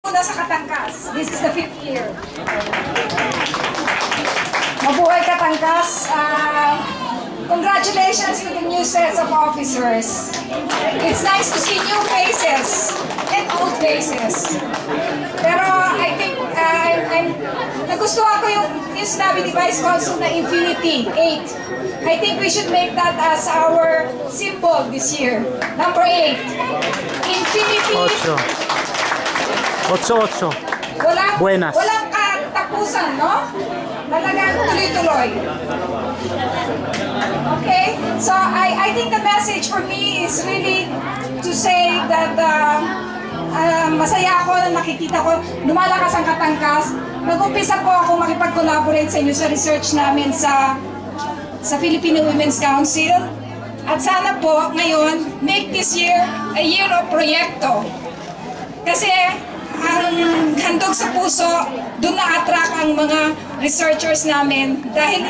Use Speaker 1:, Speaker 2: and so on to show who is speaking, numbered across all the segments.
Speaker 1: Una sa Katangkas. This is the 5th year. Mabuhay Katangkas. Congratulations to the new sets of officers. It's nice to see new faces and old faces. Pero I think nagustuhan ko yung sinabi ni Vice Consul na Infinity 8. I think we should make that as our symbol this year. Number 8. Infinity
Speaker 2: 8. Buenas.
Speaker 1: Walang katapusan, no? Talagang tuloy-tuloy. Okay? So, I think the message for me is really to say that masaya ako na nakikita ko lumalakas ang Katangkas. Nag-umpisa po ako makipag-collaborate sa inyo sa research namin sa Filipino Women's Council. At sana po, ngayon, make this year a year of proyekto. Kasi, ang handog sa puso, doon na-attract ang mga researchers namin dahil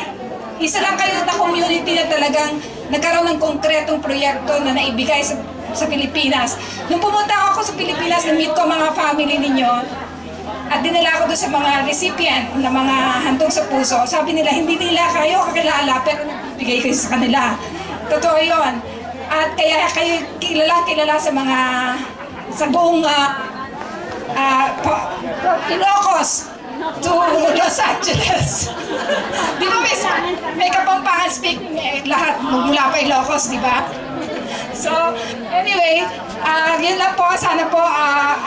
Speaker 1: isa lang kayo na community na talagang nagkaroon ng konkretong proyekto na naibigay sa Pilipinas. Nung pumunta ako sa Pilipinas, na-meet ko mga family ninyo at dinala ko doon sa mga recipient na mga handog sa puso. Sabi nila, hindi nila kayo kakilala pero nagbigay kayo sa kanila. Totoo yun. At kaya kayo kilala sa buong Ilocos to Los Angeles. Di ba may Kapampangan speaking lahat mula pa Ilocos, di ba? So, anyway, yun lang po. Sana po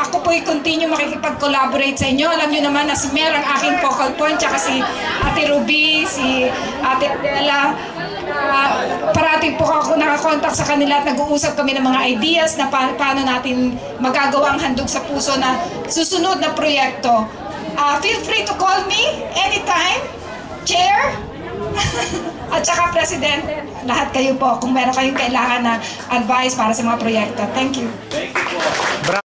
Speaker 1: ako po'y continue makikipag-collaborate sa inyo. Alam nyo naman na si Mer ang aking focal point, tsaka si Ate Ruby, si Ate Adela. Parating po ako nakakontak sa kanila at nag-uusap kami ng mga ideas na paano natin magagawa ang handog sa puso na susunod na proyekto. Feel free to call me anytime, Chair, at saka Presidente. Lahat kayo po kung meron kayong kailangan na advice para sa mga proyekto. Thank you.